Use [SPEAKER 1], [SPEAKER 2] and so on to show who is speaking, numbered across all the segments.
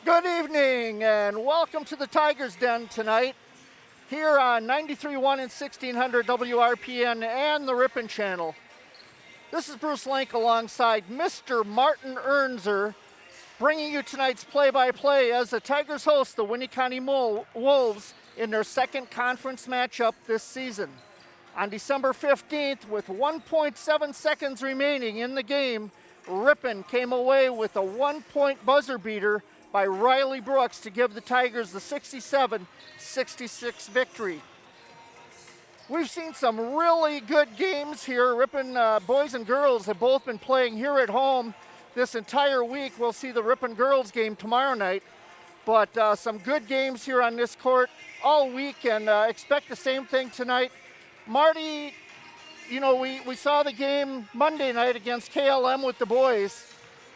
[SPEAKER 1] Good evening and welcome to the Tigers Den tonight here on 93.1 and 1600 WRPN and the Ripon channel. This is Bruce Lank alongside Mr. Martin Ernzer bringing you tonight's play-by-play as the Tigers host the Winneconne Wolves in their second conference matchup this season. On December 15th, with 1.7 seconds remaining in the game, Ripon came away with a 1-point buzzer beater by Riley Brooks to give the Tigers the 67-66 victory. We've seen some really good games here. Ripon boys and girls have both been playing here at home this entire week. We'll see the Ripon girls game tomorrow night. But some good games here on this court all week, and expect the same thing tonight. Marty, you know, we saw the game Monday night against KLM with the boys.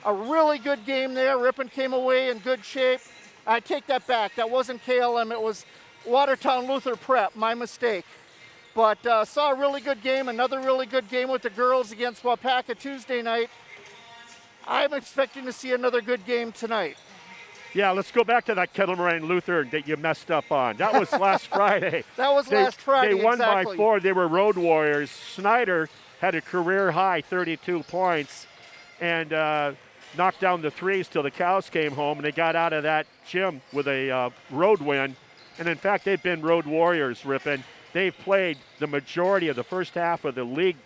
[SPEAKER 1] A really good game there. Ripon came away in good shape. I take that back. That wasn't KLM. It was Watertown Luther Prep. My mistake. But saw a really good game. Another really good game with the girls against Wapaka Tuesday night. I'm expecting to see another good game tonight.
[SPEAKER 2] Yeah, let's go back to that Kettle Moraine Luther that you messed up on. That was last Friday.
[SPEAKER 1] That was last Friday,
[SPEAKER 2] They won
[SPEAKER 1] exactly.
[SPEAKER 2] by 4. They were road warriors. Snyder had a career-high 32 points and knocked down the threes till the cows came home, and they got out of that gym with a road win. And, in fact, they've been road warriors, Ripon. They've played the majority of the first half of the league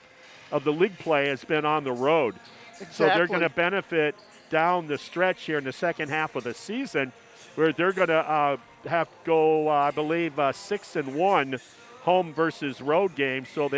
[SPEAKER 2] play has been on the road.
[SPEAKER 1] Exactly.
[SPEAKER 2] So they're going to benefit down the stretch here in the second half of the season, where they're going to have to go, I believe, 6-1 home versus road games. So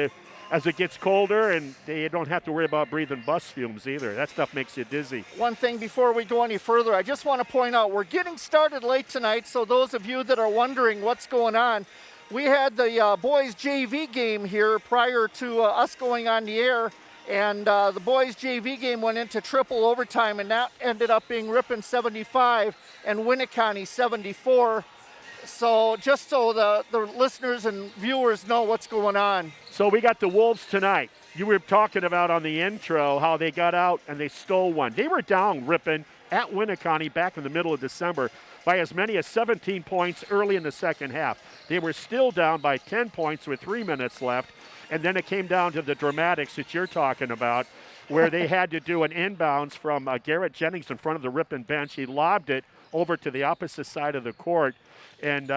[SPEAKER 2] as it gets colder, and they don't have to worry about breathing bus fumes either. That stuff makes you dizzy.
[SPEAKER 1] One thing before we go any further, I just want to point out we're getting started late tonight, so those of you that are wondering what's going on, we had the boys JV game here prior to us going on the air, and the boys JV game went into triple overtime, and that ended up being Ripon 75 and Winneconne 74. So just so the listeners and viewers know what's going on.
[SPEAKER 2] So we got the Wolves tonight. You were talking about on the intro how they got out and they stole one. They were down, Ripon, at Winneconne back in the middle of December by as many as 17 points early in the second half. They were still down by 10 points with 3 minutes left, and then it came down to the dramatics that you're talking about, where they had to do an inbounds from Garrett Jennings in front of the Ripon bench. He lobbed it over to the opposite side of the court, and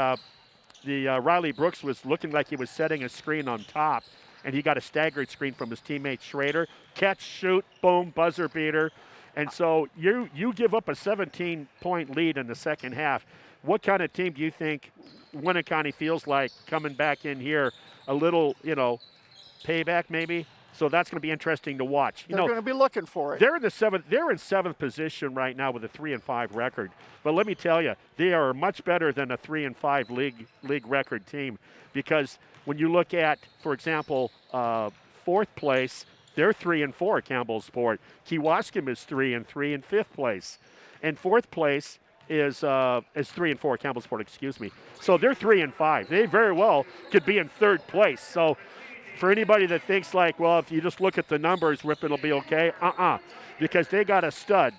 [SPEAKER 2] Riley Brooks was looking like he was setting a screen on top, and he got a staggered screen from his teammate Schrader. Catch, shoot, boom, buzzer beater. And so you give up a 17-point lead in the second half. What kind of team do you think Winneconne feels like coming back in here? A little, payback maybe? So that's going to be interesting to watch.
[SPEAKER 1] They're going to be looking for it.
[SPEAKER 2] They're in seventh position right now with a 3-5 record. But let me tell you, they are much better than a 3-5 league record team, because when you look at, for example, fourth place, they're 3-4 at Campbellsport. Kewaskum is 3-3 in fifth place, and fourth place is 3-4 at Campbellsport. Excuse me. So they're 3-5. They very well could be in third place. So for anybody that thinks like, well, if you just look at the numbers, Ripon will be okay, because they got a stud.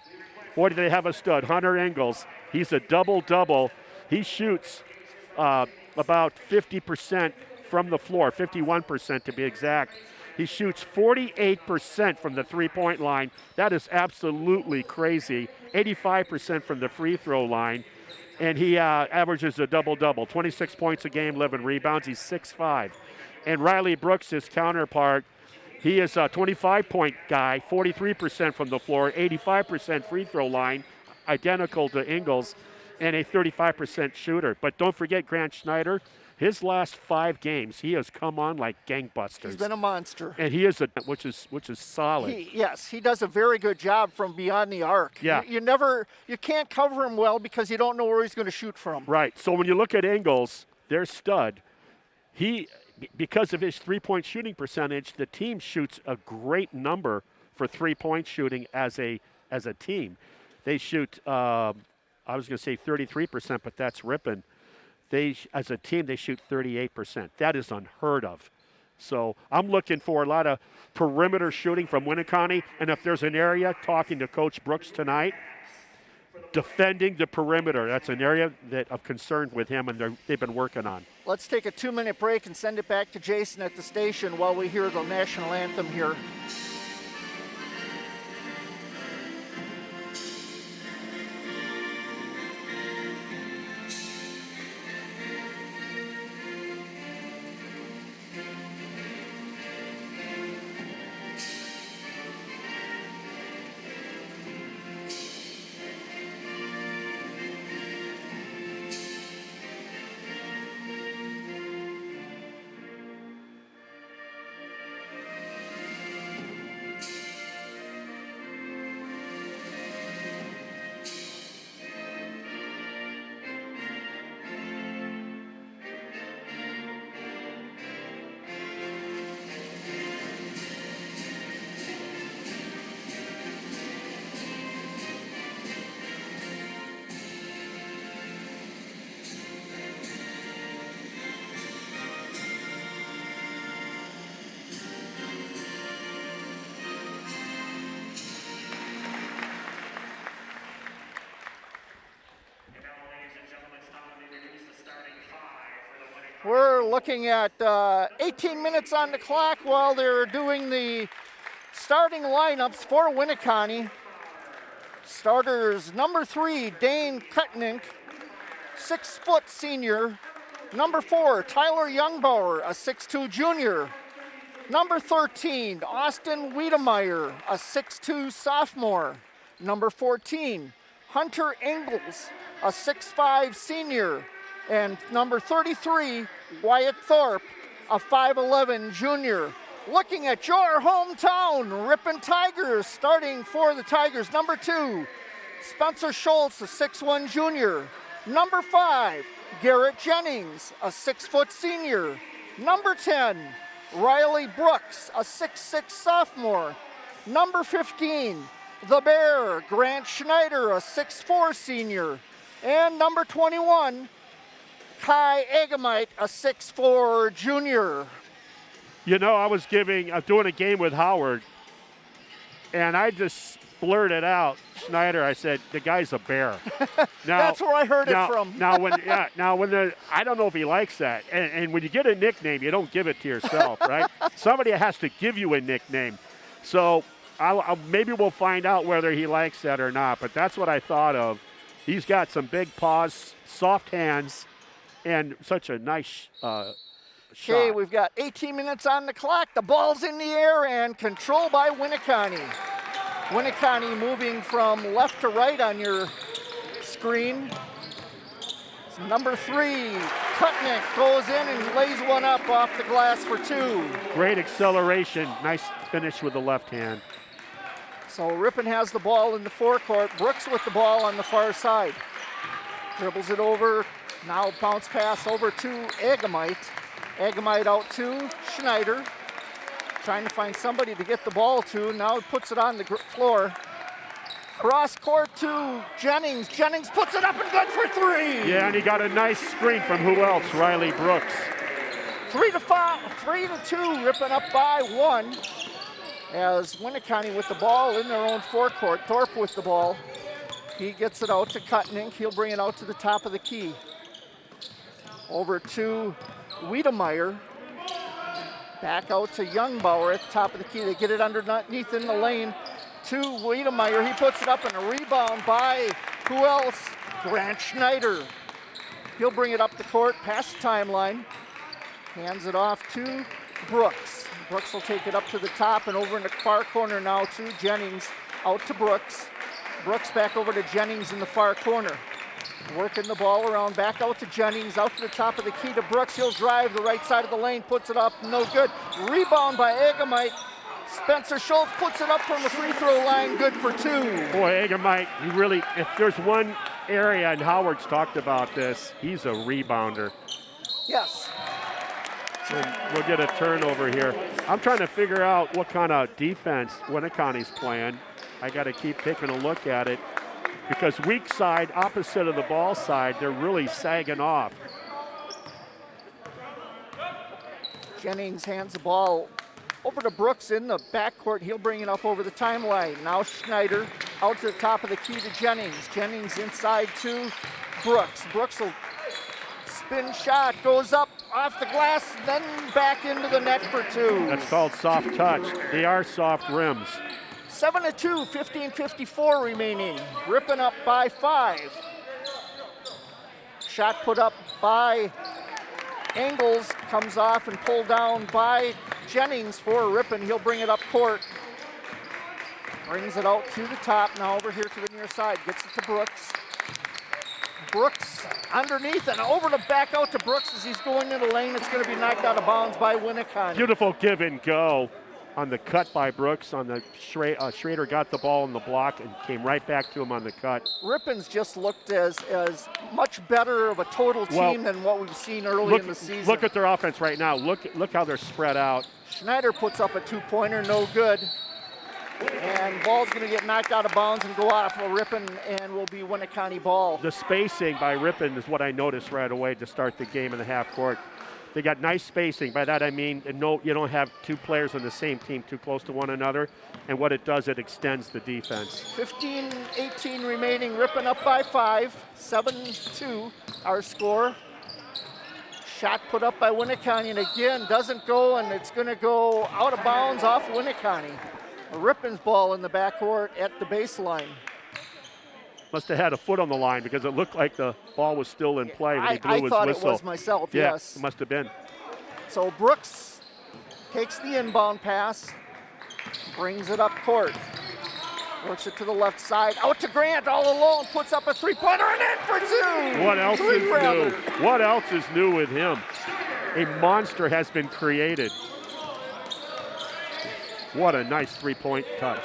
[SPEAKER 2] Boy, do they have a stud. Hunter Ingalls, he's a double-double. He shoots about 50% from the floor, 51% to be exact. He shoots 48% from the three-point line. That is absolutely crazy. 85% from the free throw line. And he averages a double-double, 26 points a game, 11 rebounds. He's 6'5". And Riley Brooks, his counterpart, he is a 25-point guy, 43% from the floor, 85% free throw line, identical to Ingalls, and a 35% shooter. But don't forget Grant Schneider. His last 5 games, he has come on like gangbusters.
[SPEAKER 1] He's been a monster.
[SPEAKER 2] And he is which is solid.
[SPEAKER 1] He does a very good job from beyond the arc.
[SPEAKER 2] Yeah.
[SPEAKER 1] You can't cover him well because you don't know where he's going to shoot from.
[SPEAKER 2] Right. So when you look at Ingalls, their stud, because of his three-point shooting percentage, the team shoots a great number for three-point shooting as a team. They shoot, I was going to say 33%, but that's Ripon. As a team, they shoot 38%. That is unheard of. So I'm looking for a lot of perimeter shooting from Winneconne, and if there's an area, talking to Coach Brooks tonight, defending the perimeter. That's an area of concern with him, and they've been working on.
[SPEAKER 1] Let's take a 2-minute break and send it back to Jason at the station while we hear the national anthem here. We're looking at 18 minutes on the clock while they're doing the starting lineups for Winneconne. Starters, number 3, Dane Kutnink, 6-foot senior. Number 4, Tyler Youngbauer, a 6'2 junior. Number 13, Austin Wiedemeyer, a 6'2 sophomore. Number 14, Hunter Ingalls, a 6'5 senior. And number 33, Wyatt Thorpe, a 5'11 junior. Looking at your hometown, Ripon Tigers, starting for the Tigers. Number 2, Spencer Schultz, a 6'1 junior. Number 5, Garrett Jennings, a 6-foot senior. Number 10, Riley Brooks, a 6'6 sophomore. Number 15, the Bear, Grant Schneider, a 6'4 senior. And number 21, Kai Egamite, a 6'4 junior.
[SPEAKER 2] You know, I was doing a game with Howard, and I just blurted out, Schneider, I said, the guy's a bear. Now,
[SPEAKER 1] that's where I heard it from.
[SPEAKER 2] I don't know if he likes that. And when you get a nickname, you don't give it to yourself, right? Somebody has to give you a nickname. So maybe we'll find out whether he likes that or not, but that's what I thought of. He's got some big paws, soft hands, and such a nice shot.
[SPEAKER 1] Okay, we've got 18 minutes on the clock. The ball's in the air and controlled by Winneconne. Winneconne moving from left to right on your screen. It's number 3, Kutnick goes in and lays one up off the glass for 2.
[SPEAKER 2] Great acceleration. Nice finish with the left hand.
[SPEAKER 1] So Ripon has the ball in the forecourt. Brooks with the ball on the far side. Dribbles it over. Now bounce pass over to Egamite. Egamite out to Schneider. Trying to find somebody to get the ball to. Now he puts it on the floor. Cross court to Jennings. Jennings puts it up and good for 3.
[SPEAKER 2] Yeah, and he got a nice screen from who else? Riley Brooks.
[SPEAKER 1] 3-2, Ripon up by 1. As Winneconne with the ball in their own forecourt. Thorpe with the ball. He gets it out to Kutnink. He'll bring it out to the top of the key. Over to Wiedemeyer. Back out to Youngbauer at the top of the key. They get it underneath in the lane to Wiedemeyer. He puts it up and a rebound by who else? Grant Schneider. He'll bring it up the court, past the timeline. Hands it off to Brooks. Brooks will take it up to the top and over in the far corner now to Jennings. Out to Brooks. Brooks back over to Jennings in the far corner. Working the ball around, back out to Jennings, out to the top of the key to Brooks. He'll drive the right side of the lane, puts it up, no good. Rebound by Egamite. Spencer Schultz puts it up from the free throw line, good for 2.
[SPEAKER 2] Boy, Egamite, he really, if there's one area, and Howard's talked about this, he's a rebounder.
[SPEAKER 1] Yes.
[SPEAKER 2] So we'll get a turnover here. I'm trying to figure out what kind of defense Winneconne's playing. I got to keep taking a look at it. Because weak side, opposite of the ball side, they're really sagging off.
[SPEAKER 1] Jennings hands the ball over to Brooks in the backcourt. He'll bring it up over the timeline. Now Schneider Out to the top of the key to Jennings. Jennings inside to Brooks. Brooks will spin shot, goes up off the glass, then back into the net for two.
[SPEAKER 2] That's called soft touch. They are soft rims.
[SPEAKER 1] 7-2, 15:54 remaining. Ripon up by 5. Shot put up by Engels, comes off and pulled down by Jennings for Ripon. He'll bring it up court. Brings it out to the top, now over here to the near side. Gets it to Brooks. Brooks underneath and over to back out to Brooks as he's going into the lane. It's going to be knocked out of bounds by Winneconne.
[SPEAKER 2] Beautiful give and go on the cut by Brooks. On the Schrader got the ball in the block and came right back to him on the cut.
[SPEAKER 1] Ripon's just looked as much better of a total team than what we've seen early in the season.
[SPEAKER 2] Look at their offense right now. Look how they're spread out.
[SPEAKER 1] Schneider puts up a 2-pointer, no good. And ball's going to get knocked out of bounds and go off of Ripon and will be Winneconne ball.
[SPEAKER 2] The spacing by Ripon is what I noticed right away to start the game in the half court. They got nice spacing. By that I mean no, you don't have two players on the same team too close to one another. And what it does, it extends the defense.
[SPEAKER 1] 15:18 remaining. Ripon up by 5. 7-2 our score. Shot put up by Winneconne and again doesn't go, and it's going to go out of bounds off Winneconne. Ripon's ball in the backcourt at the baseline.
[SPEAKER 2] Must have had a foot on the line because it looked like the ball was still in play when he blew his whistle.
[SPEAKER 1] I thought it was myself,
[SPEAKER 2] yeah,
[SPEAKER 1] yes.
[SPEAKER 2] It must have been.
[SPEAKER 1] So Brooks takes the inbound pass, brings it up court. Works it to the left side, out to Grant all alone, puts up a 3-pointer and in for 2.
[SPEAKER 2] What else is new? What else is new with him? A monster has been created. What a nice 3-point touch.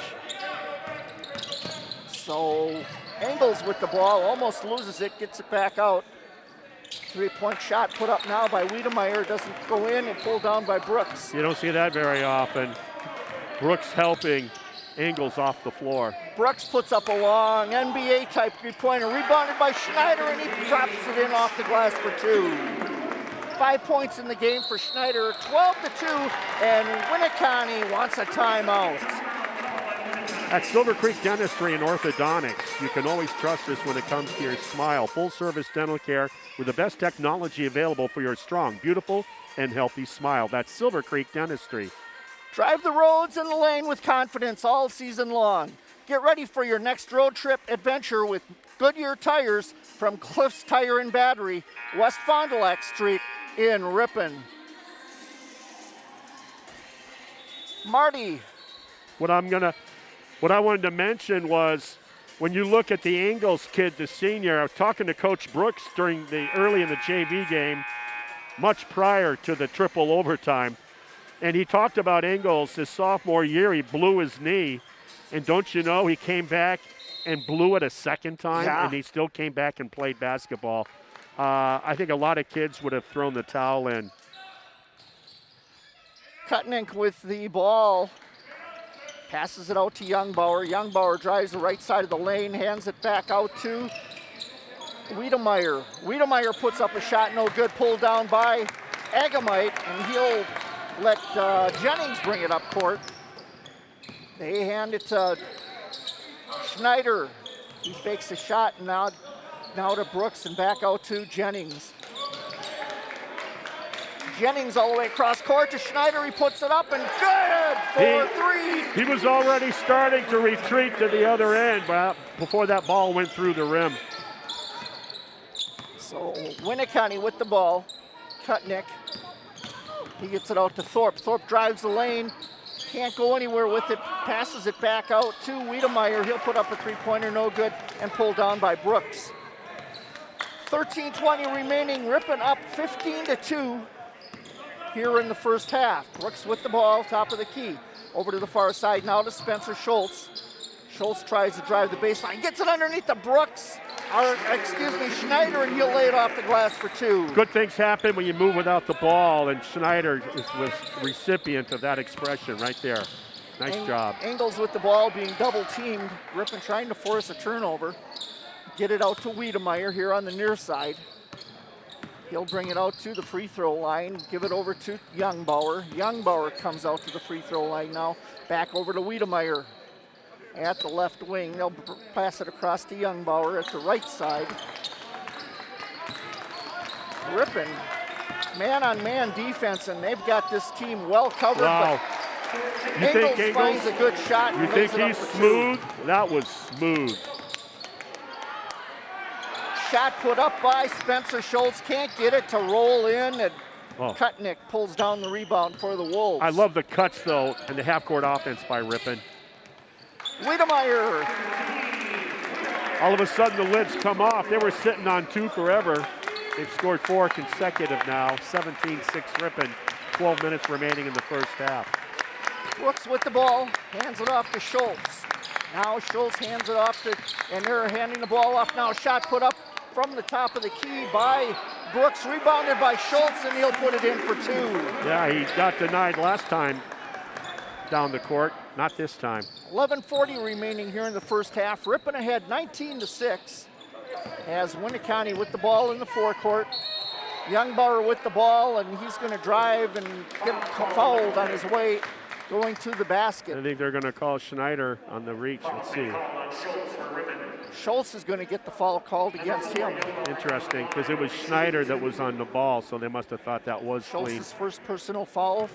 [SPEAKER 1] So Engels with the ball, almost loses it, gets it back out. 3-point shot put up now by Wiedemeyer, doesn't go in and pulled down by Brooks.
[SPEAKER 2] You don't see that very often. Brooks helping Engels off the floor.
[SPEAKER 1] Brooks puts up a long NBA-type 3-pointer, rebounded by Schneider, and he drops it in off the glass for 2. 5 points in the game for Schneider, 12-2, and Winneconne wants a timeout.
[SPEAKER 2] At Silver Creek Dentistry and Orthodontics, you can always trust us when it comes to your smile. Full-service dental care with the best technology available for your strong, beautiful, and healthy smile. That's Silver Creek Dentistry.
[SPEAKER 1] Drive the roads and the lane with confidence all season long. Get ready for your next road trip adventure with Goodyear tires from Cliffs Tire and Battery, West Fond du Lac Street in Ripon. Marty.
[SPEAKER 2] What I wanted to mention was when you look at the Engels kid, the senior, I was talking to Coach Brooks early in the JV game, much prior to the triple overtime. And he talked about Engels his sophomore year. He blew his knee. And don't you know, he came back and blew it a second time, and he still came back and played basketball. I think a lot of kids would have thrown the towel in.
[SPEAKER 1] Kutnick with the ball. Passes it out to Youngbauer. Youngbauer drives the right side of the lane, hands it back out to Wiedemeyer. Wiedemeyer puts up a shot, no good, pulled down by Agamite, and he'll let Jennings bring it up court. They hand it to Schneider. He fakes a shot, and now to Brooks and back out to Jennings. Jennings all the way across court to Schneider. He puts it up and good for 3.
[SPEAKER 2] He was already starting to retreat to the other end before that ball went through the rim.
[SPEAKER 1] So Winneconne with the ball. Kutnick. He gets it out to Thorpe. Thorpe drives the lane. Can't go anywhere with it. Passes it back out to Wiedemeyer. He'll put up a 3-pointer, no good, and pulled down by Brooks. 13:20 remaining. Ripon up 15-2 here in the first half. Brooks with the ball, top of the key. Over to the far side now to Spencer Schultz. Schultz tries to drive the baseline. Gets it underneath the Brooks. Schneider, and he'll lay it off the glass for 2.
[SPEAKER 2] Good things happen when you move without the ball, and Schneider was recipient of that expression right there. Nice job.
[SPEAKER 1] Engels with the ball being double teamed. Ripon trying to force a turnover. Get it out to Wiedemeyer here on the near side. He'll bring it out to the free throw line, give it over to Youngbauer. Youngbauer comes out to the free throw line now. Back over to Wiedemeyer. at the left wing. They'll pass it across to Youngbauer at the right side. Ripon, man-on-man defense, and they've got this team well covered.
[SPEAKER 2] Wow.
[SPEAKER 1] You think Ingles finds a good shot.
[SPEAKER 2] You think he's smooth? That was smooth.
[SPEAKER 1] Shot put up by Spencer Schultz. Can't get it to roll in, and Kutnick pulls down the rebound for the Wolves.
[SPEAKER 2] I love the cuts, though, and the half-court offense by Ripon.
[SPEAKER 1] Wiedemeyer.
[SPEAKER 2] All of a sudden, the lids come off. They were sitting on 2 forever. They've scored 4 consecutive now. 17-6 Ripon. 12 minutes remaining in the first half.
[SPEAKER 1] Brooks with the ball, hands it off to Schultz. Now Schultz hands it off to, and they're handing the ball off now. Shot put up from the top of the key by Brooks, rebounded by Schultz, and he'll put it in for 2.
[SPEAKER 2] Yeah, he got denied last time down the court. Not this time.
[SPEAKER 1] 11:40 remaining here in the first half. Ripon ahead 19-6. As Winneconne with the ball in the forecourt. Youngbauer with the ball, and he's going to drive and get fouled on his way going to the basket.
[SPEAKER 2] I think they're going to call Schneider on the reach. Let's see.
[SPEAKER 1] Schultz is going to get the foul called against him.
[SPEAKER 2] Interesting, because it was Schneider that was on the ball, so they must have thought that was clean.
[SPEAKER 1] Schultz's first personal foul,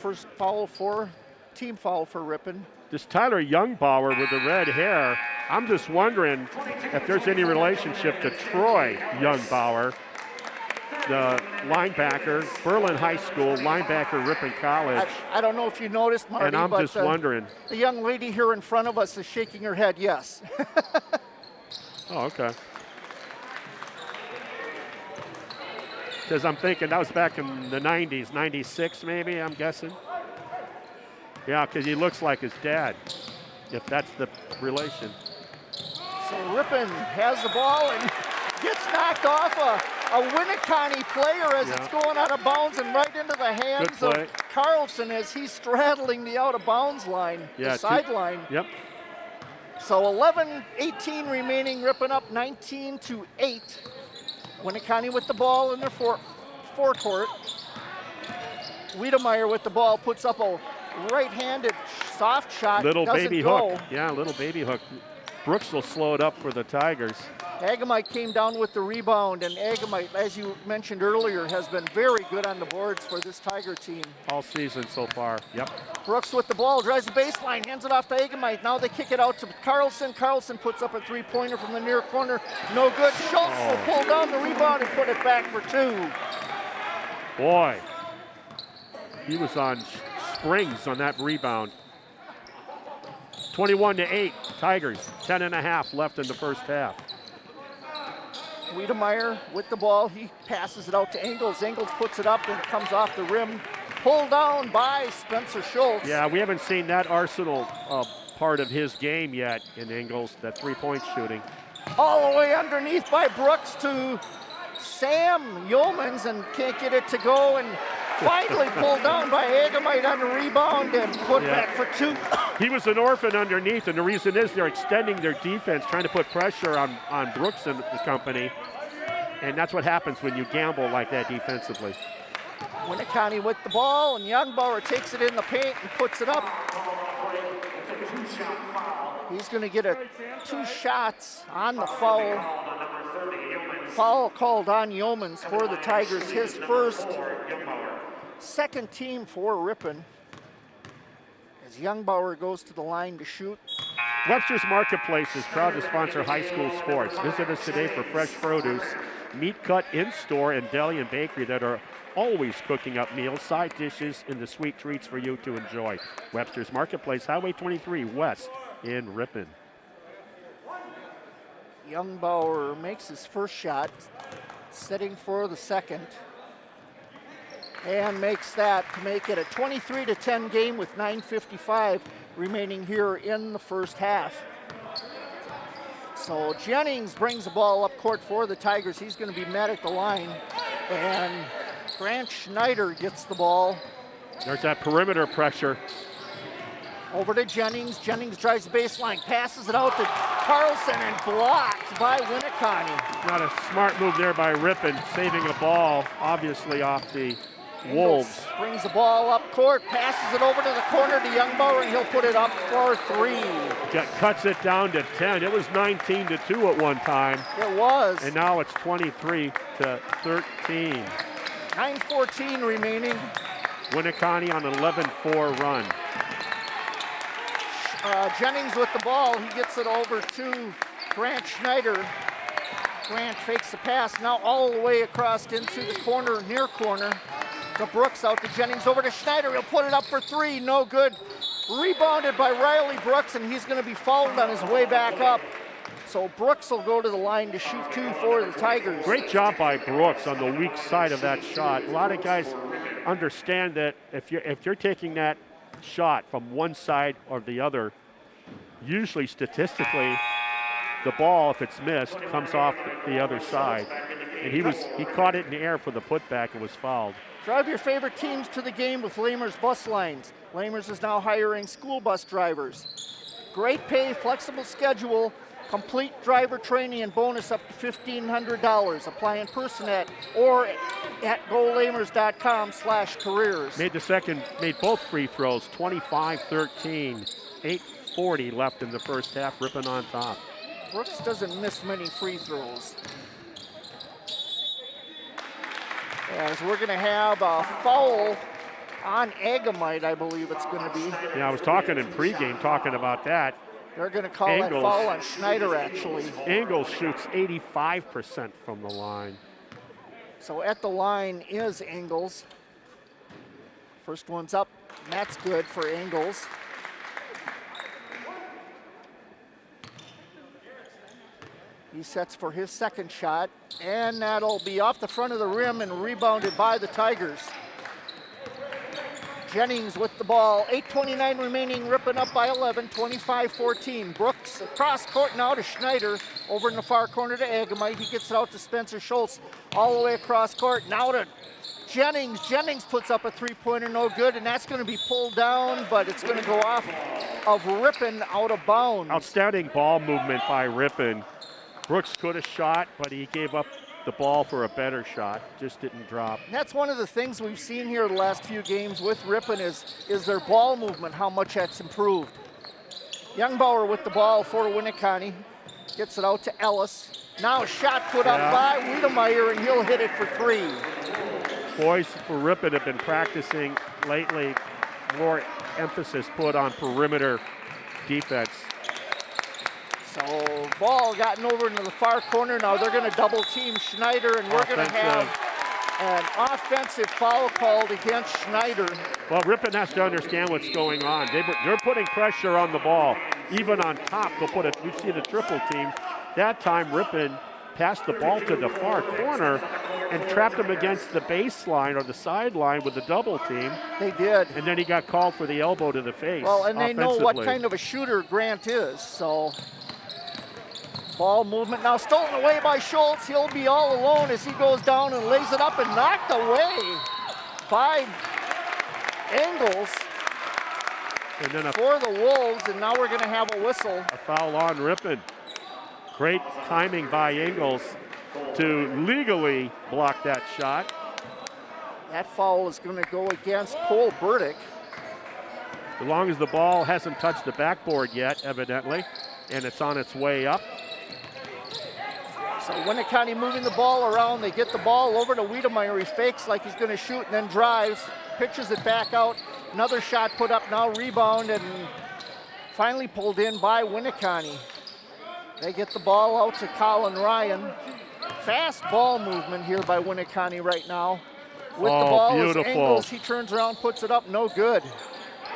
[SPEAKER 1] team foul for Ripon.
[SPEAKER 2] This Tyler Youngbauer with the red hair, I'm just wondering if there's any relationship to Troy Youngbauer, the linebacker, Berlin High School, linebacker, Ripon College.
[SPEAKER 1] I don't know if you noticed, Marty,
[SPEAKER 2] and I'm just wondering.
[SPEAKER 1] The young lady here in front of us is shaking her head, yes.
[SPEAKER 2] Oh, okay. Because I'm thinking that was back in the 90s, 96 maybe, I'm guessing. Yeah, because he looks like his dad, if that's the relation.
[SPEAKER 1] So Ripon has the ball and gets knocked off a Winneconne player as it's going out of bounds and right into the hands of Carlson as he's straddling the out-of-bounds line, the sideline.
[SPEAKER 2] Yep.
[SPEAKER 1] So 11:18 remaining, Ripon up 19-8. Winneconne with the ball in their forecourt. Wiedemeyer with the ball puts up a right-handed soft shot.
[SPEAKER 2] Little
[SPEAKER 1] doesn't
[SPEAKER 2] baby
[SPEAKER 1] go.
[SPEAKER 2] hook. Yeah, little baby hook. Brooks will slow it up for the Tigers.
[SPEAKER 1] Agamite came down with the rebound, and Agamite, as you mentioned earlier, has been very good on the boards for this Tiger team.
[SPEAKER 2] All season so far, yep.
[SPEAKER 1] Brooks with the ball, drives the baseline, hands it off to Agamite. Now they kick it out to Carlson. Carlson puts up a three-pointer from the near corner. No good. Schultz will pull down the rebound and put it back for 2.
[SPEAKER 2] Boy, he was on springs on that rebound. 21-8, Tigers. 10.5 left in the first half.
[SPEAKER 1] Wiedemeyer with the ball. He passes it out to Engels. Engels puts it up and it comes off the rim. Pulled down by Spencer Schultz.
[SPEAKER 2] Yeah, we haven't seen that Arsenal part of his game yet in Engels, that three-point shooting.
[SPEAKER 1] All the way underneath by Brooks to Sam Yeomans and can't get it to go, and finally pulled down by Agamite on the rebound and put back for 2.
[SPEAKER 2] He was an orphan underneath, and the reason is they're extending their defense, trying to put pressure on Brooks and the company, and that's what happens when you gamble like that defensively.
[SPEAKER 1] Winneconne with the ball, and Youngbauer takes it in the paint and puts it up. He's going to get 2 shots on the foul. Foul called on Yeomans for the Tigers, his first. Second team for Ripon. As Youngbauer goes to the line to shoot.
[SPEAKER 2] Webster's Marketplace is proud to sponsor high school sports. Visit us today for fresh produce, meat cut in-store, and deli and bakery that are always cooking up meals, side dishes, and the sweet treats for you to enjoy. Webster's Marketplace, Highway 23 West in Ripon.
[SPEAKER 1] Youngbauer makes his first shot, setting for the second, and makes that to make it a 23-10 game with 9:55 remaining here in the first half. So Jennings brings the ball up court for the Tigers. He's going to be met at the line, and Grant Schneider gets the ball.
[SPEAKER 2] There's that perimeter pressure.
[SPEAKER 1] Over to Jennings. Jennings drives the baseline, passes it out to Carlson, and blocked by Winneconne.
[SPEAKER 2] Not a smart move there by Ripon, saving a ball, obviously off the Wolves.
[SPEAKER 1] Brings the ball up court, passes it over to the corner to Youngbauer, and he'll put it up for 3.
[SPEAKER 2] Cuts it down to 10. It was 19-2 at one time.
[SPEAKER 1] It was.
[SPEAKER 2] And now it's 23-13.
[SPEAKER 1] 9:14 remaining.
[SPEAKER 2] Winneconne on an 11-4 run.
[SPEAKER 1] Jennings with the ball. He gets it over to Grant Schneider. Grant fakes the pass, now all the way across into the corner, near corner. To Brooks, out to Jennings, over to Schneider. He'll put it up for 3, no good. Rebounded by Riley Brooks, and he's going to be fouled on his way back up. So Brooks will go to the line to shoot 2 for the Tigers.
[SPEAKER 2] Great job by Brooks on the weak side of that shot. A lot of guys understand that if you're taking that shot from one side or the other, usually statistically, the ball, if it's missed, comes off the other side. And he caught it in the air for the putback and was fouled.
[SPEAKER 1] Drive your favorite teams to the game with Lamers Bus Lines. Lamers is now hiring school bus drivers. Great pay, flexible schedule, complete driver training and bonus up to $1,500. Apply in person at golamers.com/careers.
[SPEAKER 2] Made both free throws, 25-13, 8:40 left in the first half, Ripon on top.
[SPEAKER 1] Brooks doesn't miss many free throws. As we're going to have a foul on Agamite, I believe it's going to be.
[SPEAKER 2] Yeah, I was talking in pregame, talking about that.
[SPEAKER 1] They're going to call that foul on Schneider, actually.
[SPEAKER 2] Ingles shoots 85% from the line.
[SPEAKER 1] So at the line is Ingles. First one's up, and that's good for Ingles. He sets for his second shot, and that'll be off the front of the rim and rebounded by the Tigers. Jennings with the ball, 8:29 remaining, Ripon up by 11, 25-14. Brooks across court now to Schneider, over in the far corner to Agamite. He gets it out to Spencer Schultz, all the way across court, now to Jennings. Jennings puts up a 3-pointer, no good, and that's going to be pulled down, but it's going to go off of Ripon, out of bounds.
[SPEAKER 2] Outstanding ball movement by Ripon. Brooks could have shot, but he gave up the ball for a better shot, just didn't drop.
[SPEAKER 1] And that's one of the things we've seen here the last few games with Ripon is their ball movement, how much that's improved. Youngbauer with the ball for Winneconne, gets it out to Ellis. Now a shot put up by Wiedemeyer, and he'll hit it for 3.
[SPEAKER 2] Boys for Ripon have been practicing lately, more emphasis put on perimeter defense.
[SPEAKER 1] So ball gotten over into the far corner. Now they're going to double team Schneider, and we're going to have an offensive foul called against Schneider.
[SPEAKER 2] Well, Ripon has to understand what's going on. They're putting pressure on the ball. Even on top, they'll put it. You see the triple team. That time Ripon passed the ball to the far corner and trapped him against the baseline or the sideline with the double team.
[SPEAKER 1] They did.
[SPEAKER 2] And then he got called for the elbow to the face.
[SPEAKER 1] Well, and they know what kind of a shooter Grant is, so. Ball movement now stolen away by Schultz. He'll be all alone as he goes down and lays it up and knocked away by Ingles
[SPEAKER 2] and then
[SPEAKER 1] for the Wolves, and now we're going to have a whistle.
[SPEAKER 2] A foul on Ripon. Great timing by Ingles to legally block that shot.
[SPEAKER 1] That foul is going to go against Cole Burdick.
[SPEAKER 2] As long as the ball hasn't touched the backboard yet, evidently, and it's on its way up.
[SPEAKER 1] So Winneconne moving the ball around. They get the ball over to Wiedemeyer. He fakes like he's going to shoot and then drives, pitches it back out. Another shot put up now, rebound, and finally pulled in by Winneconne. They get the ball out to Colin Ryan. Fast ball movement here by Winneconne right now. With the ball
[SPEAKER 2] beautiful.
[SPEAKER 1] is Ingles. He turns around, puts it up, no good.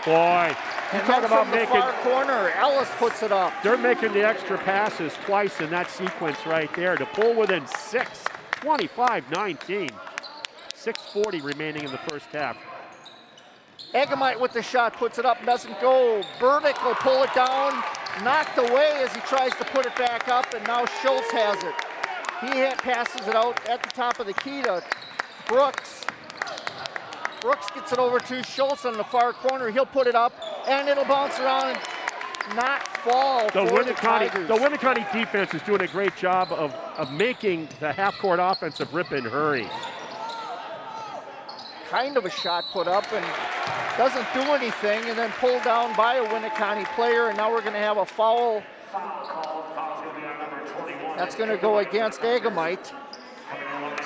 [SPEAKER 2] Boy, you talk about
[SPEAKER 1] from the far corner, Ellis puts it up.
[SPEAKER 2] They're making the extra passes twice in that sequence right there to pull within 6, 25-19. 6:40 remaining in the first half.
[SPEAKER 1] Agamite with the shot, puts it up, doesn't go. Burdick will pull it down, knocked away as he tries to put it back up, and now Schultz has it. He passes it out at the top of the key to Brooks. Brooks gets it over to Schultz on the far corner. He'll put it up, and it'll bounce around and not fall for the Tigers.
[SPEAKER 2] The Winneconne defense is doing a great job of making the half-court offense of Ripon hurry.
[SPEAKER 1] kind of a shot put up and doesn't do anything, and then pulled down by a Winneconne player, and now we're going to have a foul. That's going to go against Agamite.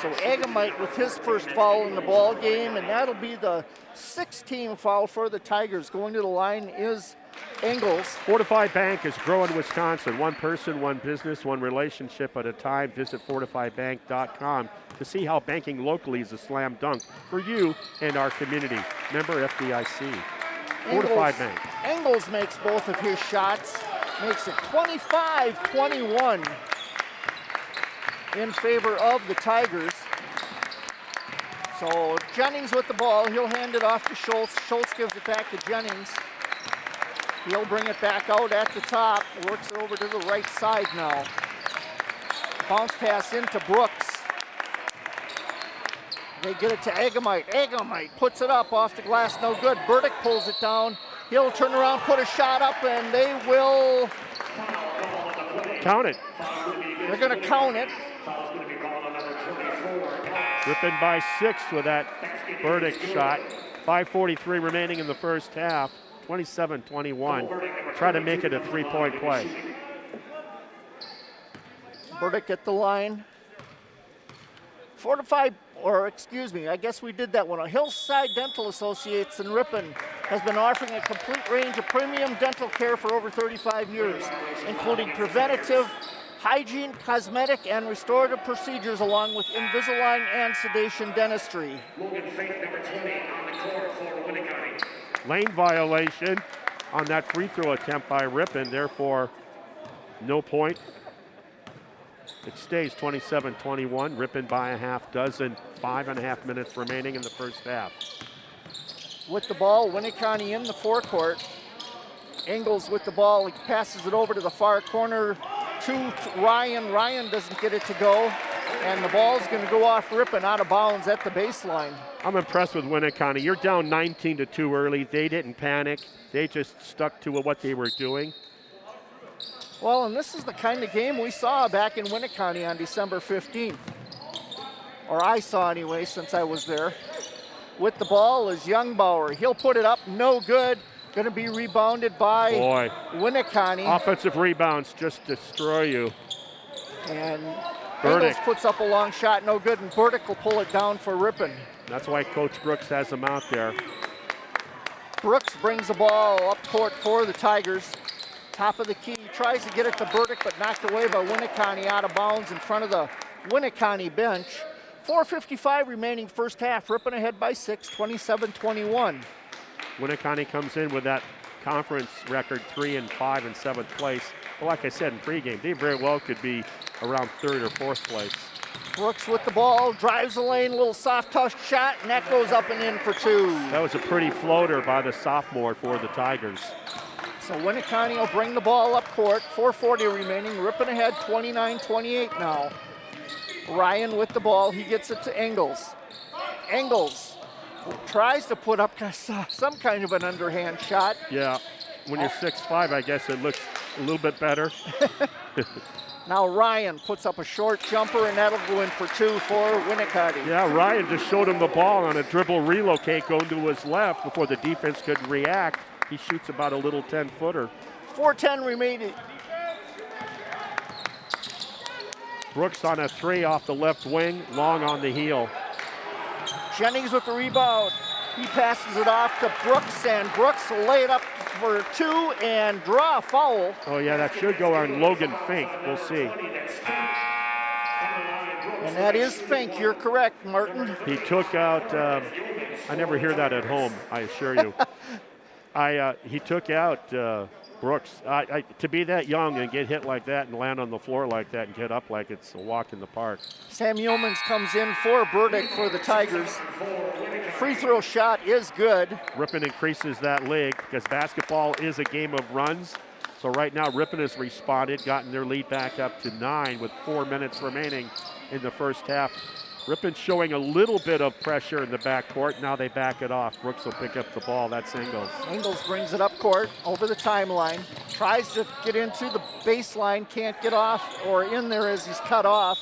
[SPEAKER 1] So Agamite with his first foul in the ball game, and that'll be the 6th-team foul for the Tigers. Going to the line is Engels.
[SPEAKER 2] Fortify Bank is growing Wisconsin. One person, one business, one relationship at a time. Visit fortifybank.com to see how banking locally is a slam dunk for you and our community. Member FDIC. Fortify Bank.
[SPEAKER 1] Engels makes both of his shots, makes it 25-21 in favor of the Tigers. So Jennings with the ball. He'll hand it off to Schultz. Schultz gives it back to Jennings. He'll bring it back out at the top. Works it over to the right side now. Bounce pass into Brooks. They get it to Agamite. Agamite puts it up off the glass. No good. Burdick pulls it down. He'll turn around, put a shot up, and they will
[SPEAKER 2] count it.
[SPEAKER 1] They're going to count it.
[SPEAKER 2] Ripon by 6 with that Burdick shot. 5:43 remaining in the first half. 27-21. Try to make it a 3-point play.
[SPEAKER 1] Burdick at the line. Fortify, or excuse me, I guess we did that one. Hillside Dental Associates in Ripon has been offering a complete range of premium dental care for over 35 years, including preventative, hygiene, cosmetic, and restorative procedures, along with Invisalign and sedation dentistry.
[SPEAKER 2] Lane violation on that free throw attempt by Ripon, therefore no point. It stays 27-21. Ripon by a half dozen. 5.5 minutes remaining in the first half.
[SPEAKER 1] With the ball, Winneconne in the forecourt. Engels with the ball. He passes it over to the far corner to Ryan. Ryan doesn't get it to go, and the ball's going to go off Ripon out of bounds at the baseline.
[SPEAKER 2] I'm impressed with Winneconne. You're down 19-2 early. They didn't panic. They just stuck to what they were doing.
[SPEAKER 1] Well, and this is the kind of game we saw back in Winneconne on December 15th. Or I saw anyway, since I was there. With the ball is Youngbauer. He'll put it up, no good. Going to be rebounded by Winneconne.
[SPEAKER 2] Offensive rebounds just destroy you.
[SPEAKER 1] And Engels puts up a long shot, no good, and Burdick will pull it down for Ripon.
[SPEAKER 2] That's why Coach Brooks has him out there.
[SPEAKER 1] Brooks brings the ball up court for the Tigers. Top of the key, tries to get it to Burdick, but knocked away by Winneconne out of bounds in front of the Winneconne bench. 4:55 remaining first half. Ripon ahead by 6, 27-21.
[SPEAKER 2] Winneconne comes in with that conference record 3-5 in 7th place. But like I said in pregame, they very well could be around 3rd or 4th place.
[SPEAKER 1] Brooks with the ball, drives the lane, little soft touch shot, and that goes up and in for 2.
[SPEAKER 2] That was a pretty floater by the sophomore for the Tigers.
[SPEAKER 1] So Winneconne will bring the ball up court. 4:40 remaining. Ripon ahead 29-28 now. Ryan with the ball. He gets it to Engels. Engels tries to put up some kind of an underhand shot.
[SPEAKER 2] Yeah, when you're 6'5", I guess it looks a little bit better.
[SPEAKER 1] Now Ryan puts up a short jumper, and that'll go in for 2 for Winneconne.
[SPEAKER 2] Yeah, Ryan just showed him the ball on a dribble relocate going to his left before the defense could react. He shoots about a little 10-footer.
[SPEAKER 1] 4:10 remaining.
[SPEAKER 2] Brooks on a 3 off the left wing, long on the heel.
[SPEAKER 1] Jennings with the rebound. He passes it off to Brooks, and Brooks will lay it up for 2 and draw a foul.
[SPEAKER 2] Oh yeah, that should go on Logan Fink. We'll see.
[SPEAKER 1] And that is Fink, you're correct, Martin.
[SPEAKER 2] He took out, I never hear that at home, I assure you. He took out Brooks. To be that young and get hit like that and land on the floor like that and get up like it's a walk in the park.
[SPEAKER 1] Sam Yeomans comes in for Burdick for the Tigers. Free throw shot is good.
[SPEAKER 2] Ripon increases that lead because basketball is a game of runs. So right now Ripon has responded, gotten their lead back up to 9 with 4 minutes remaining in the first half. Ripon showing a little bit of pressure in the backcourt. Now they back it off. Brooks will pick up the ball. That's Engels.
[SPEAKER 1] Engels brings it up court over the timeline. Tries to get into the baseline. Can't get off or in there as he's cut off.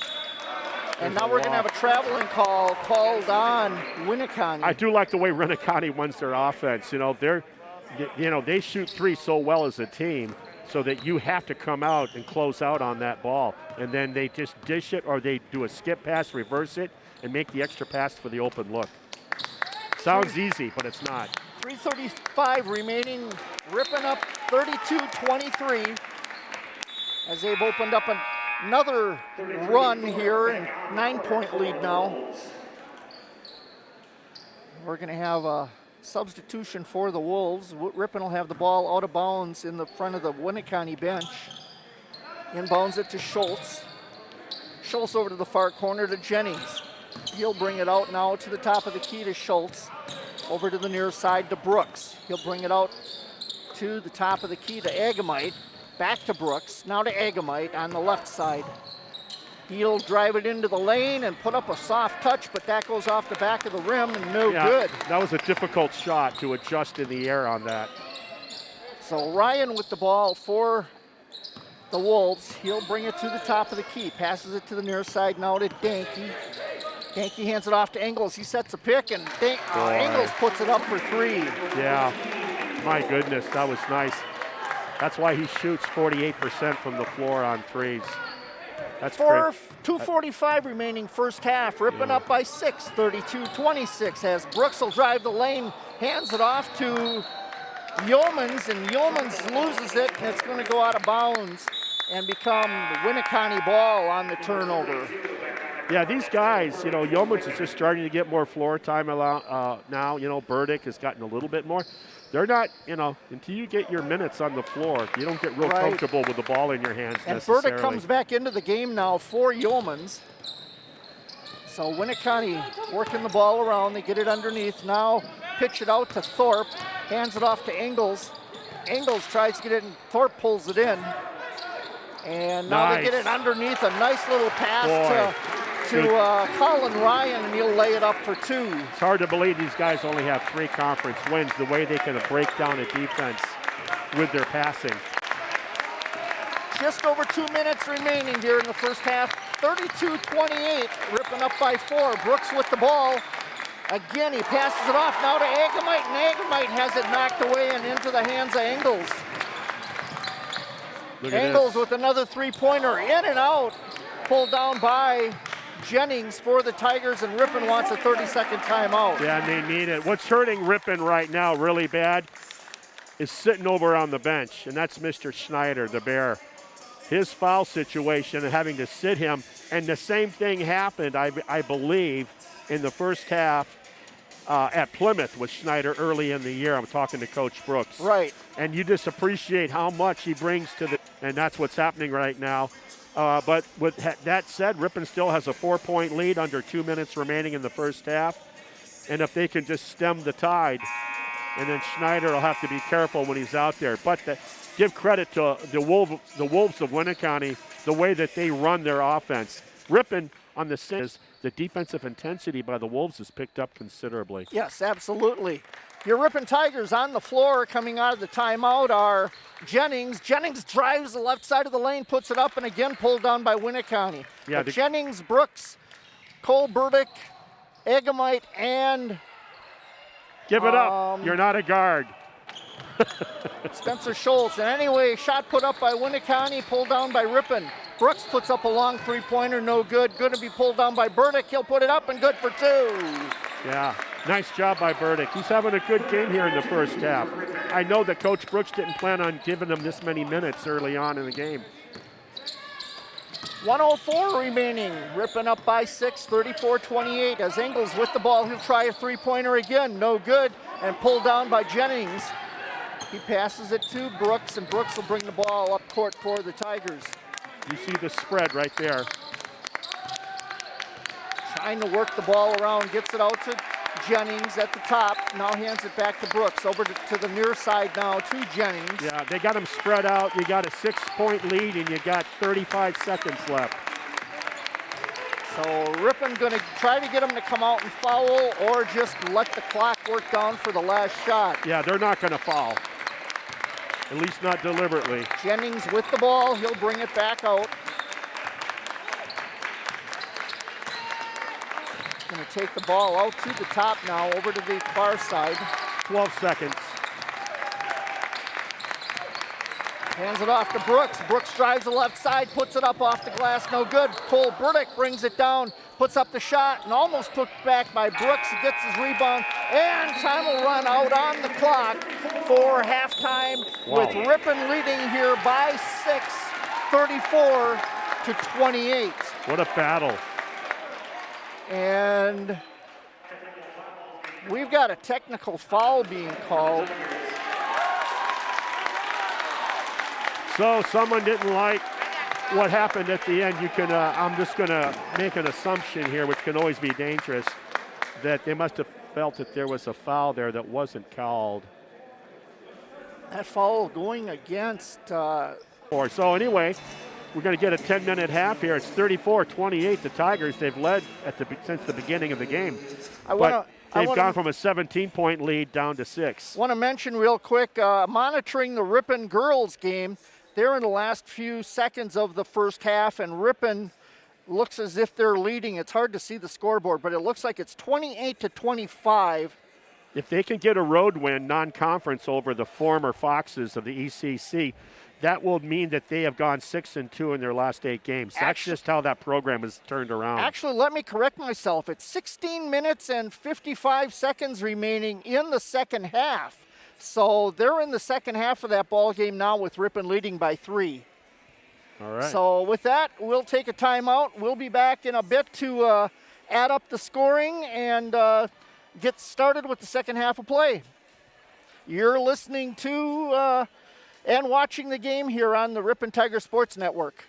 [SPEAKER 1] And now we're going to have a traveling call called on Winneconne.
[SPEAKER 2] I do like the way Winneconne runs their offense. They shoot three so well as a team, so that you have to come out and close out on that ball. And then they just dish it, or they do a skip pass, reverse it, and make the extra pass for the open look. Sounds easy, but it's not.
[SPEAKER 1] 3:35 remaining. Ripon up 32-23 as they've opened up another run here, and 9-point lead now. We're going to have a substitution for the Wolves. Ripon will have the ball out of bounds in the front of the Winneconne bench. Inbounds it to Schultz. Schultz over to the far corner to Jennings. He'll bring it out now to the top of the key to Schultz. Over to the near side to Brooks. He'll bring it out to the top of the key to Agamite. Back to Brooks, now to Agamite on the left side. He'll drive it into the lane and put up a soft touch, but that goes off the back of the rim and no good.
[SPEAKER 2] That was a difficult shot to adjust in the air on that.
[SPEAKER 1] So Ryan with the ball for the Wolves. He'll bring it to the top of the key. Passes it to the near side now to Danke. Danke hands it off to Engels. He sets a pick, and Engels puts it up for three.
[SPEAKER 2] Yeah, my goodness, that was nice. That's why he shoots 48% from the floor on threes. That's great.
[SPEAKER 1] 2:45 remaining first half. Ripon up by 6, 32-26, as Brooks will drive the lane, hands it off to Yeomans, and Yeomans loses it, and it's going to go out of bounds and become the Winneconne ball on the turnover.
[SPEAKER 2] Yeah, these guys, Yeomans is just starting to get more floor time now. Burdick has gotten a little bit more. They're not, until you get your minutes on the floor, you don't get real comfortable with the ball in your hands
[SPEAKER 1] and
[SPEAKER 2] necessarily.
[SPEAKER 1] Burdick comes back into the game now for Yeomans. So Winneconne working the ball around. They get it underneath. Now pitch it out to Thorpe. Hands it off to Engels. Engels tries to get it, and Thorpe pulls it in. And now they get it underneath. A nice little pass to Colin Ryan, and he'll lay it up for two.
[SPEAKER 2] It's hard to believe these guys only have 3 conference wins, the way they can break down a defense with their passing.
[SPEAKER 1] Just over 2 minutes remaining here in the first half. 32-28, Ripon up by 4. Brooks with the ball. Again, he passes it off now to Agamite, and Agamite has it knocked away and into the hands of Engels. Engels with another three-pointer, in and out. Pulled down by Jennings for the Tigers, and Ripon wants a 30-second timeout.
[SPEAKER 2] Yeah, and they need it. What's hurting Ripon right now really bad is sitting over on the bench, and that's Mr. Schneider, the Bear. His foul situation and having to sit him, and the same thing happened, I believe, in the first half at Plymouth with Schneider early in the year. I'm talking to Coach Brooks.
[SPEAKER 1] Right.
[SPEAKER 2] And you just appreciate how much he brings to the, and that's what's happening right now. But with that said, Ripon still has a 4-point lead under 2 minutes remaining in the first half. And if they can just stem the tide, and then Schneider will have to be careful when he's out there. But give credit to the Wolves of Winneconne, the way that they run their offense. Ripon on the sense, the defensive intensity by the Wolves has picked up considerably.
[SPEAKER 1] Yes, absolutely. Your Ripon Tigers on the floor coming out of the timeout are Jennings. Jennings drives the left side of the lane, puts it up, and again pulled down by Winneconne. Yeah, Jennings, Brooks, Cole Burdick, Agamite, and...
[SPEAKER 2] Give it up. You're not a guard.
[SPEAKER 1] Spencer Schultz. And anyway, shot put up by Winneconne, pulled down by Ripon. Brooks puts up a long three-pointer, no good. Going to be pulled down by Burdick. He'll put it up and good for two.
[SPEAKER 2] Yeah, nice job by Burdick. He's having a good game here in the first half. I know that Coach Brooks didn't plan on giving him this many minutes early on in the game.
[SPEAKER 1] 1:04 remaining. Ripon up by 6, 34-28. As Engels with the ball, he'll try a three-pointer again. No good, and pulled down by Jennings. He passes it to Brooks, and Brooks will bring the ball up court for the Tigers.
[SPEAKER 2] You see the spread right there.
[SPEAKER 1] Trying to work the ball around, gets it out to Jennings at the top. Now hands it back to Brooks. Over to the near side now to Jennings.
[SPEAKER 2] Yeah, they got him spread out. You got a 6-point lead, and you got 35 seconds left.
[SPEAKER 1] So Ripon going to try to get him to come out and foul, or just let the clock work down for the last shot.
[SPEAKER 2] Yeah, they're not going to foul. At least not deliberately.
[SPEAKER 1] Jennings with the ball. He'll bring it back out. going to take the ball out to the top now, over to the far side.
[SPEAKER 2] 12 seconds.
[SPEAKER 1] Hands it off to Brooks. Brooks drives the left side, puts it up off the glass, no good. Cole Burdick brings it down, puts up the shot, and almost put back by Brooks. He gets his rebound, and time will run out on the clock for halftime.
[SPEAKER 2] Wow.
[SPEAKER 1] With Ripon leading here by 6, 34-28.
[SPEAKER 2] What a battle.
[SPEAKER 1] And we've got a technical foul being called.
[SPEAKER 2] So someone didn't like what happened at the end. You can, I'm just going to make an assumption here, which can always be dangerous, that they must have felt that there was a foul there that wasn't called.
[SPEAKER 1] That foul going against.
[SPEAKER 2] So anyway, we're going to get a 10-minute half here. It's 34-28. The Tigers, they've led since the beginning of the game. They've gone from a 17-point lead down to 6.
[SPEAKER 1] Want to mention real quick, monitoring the Ripon girls game. They're in the last few seconds of the first half, and Ripon looks as if they're leading. It's hard to see the scoreboard, but it looks like it's 28-25.
[SPEAKER 2] If they can get a road win, non-conference, over the former Foxes of the ECC, that will mean that they have gone 6-2 in their last 8 games. That's just how that program is turned around.
[SPEAKER 1] Actually, let me correct myself. It's 16 minutes and 55 seconds remaining in the second half. So they're in the second half of that ball game now, with Ripon leading by 3.
[SPEAKER 2] All right.
[SPEAKER 1] So with that, we'll take a timeout. We'll be back in a bit to add up the scoring and get started with the second half of play. You're listening to and watching the game here on the Ripon Tiger Sports Network.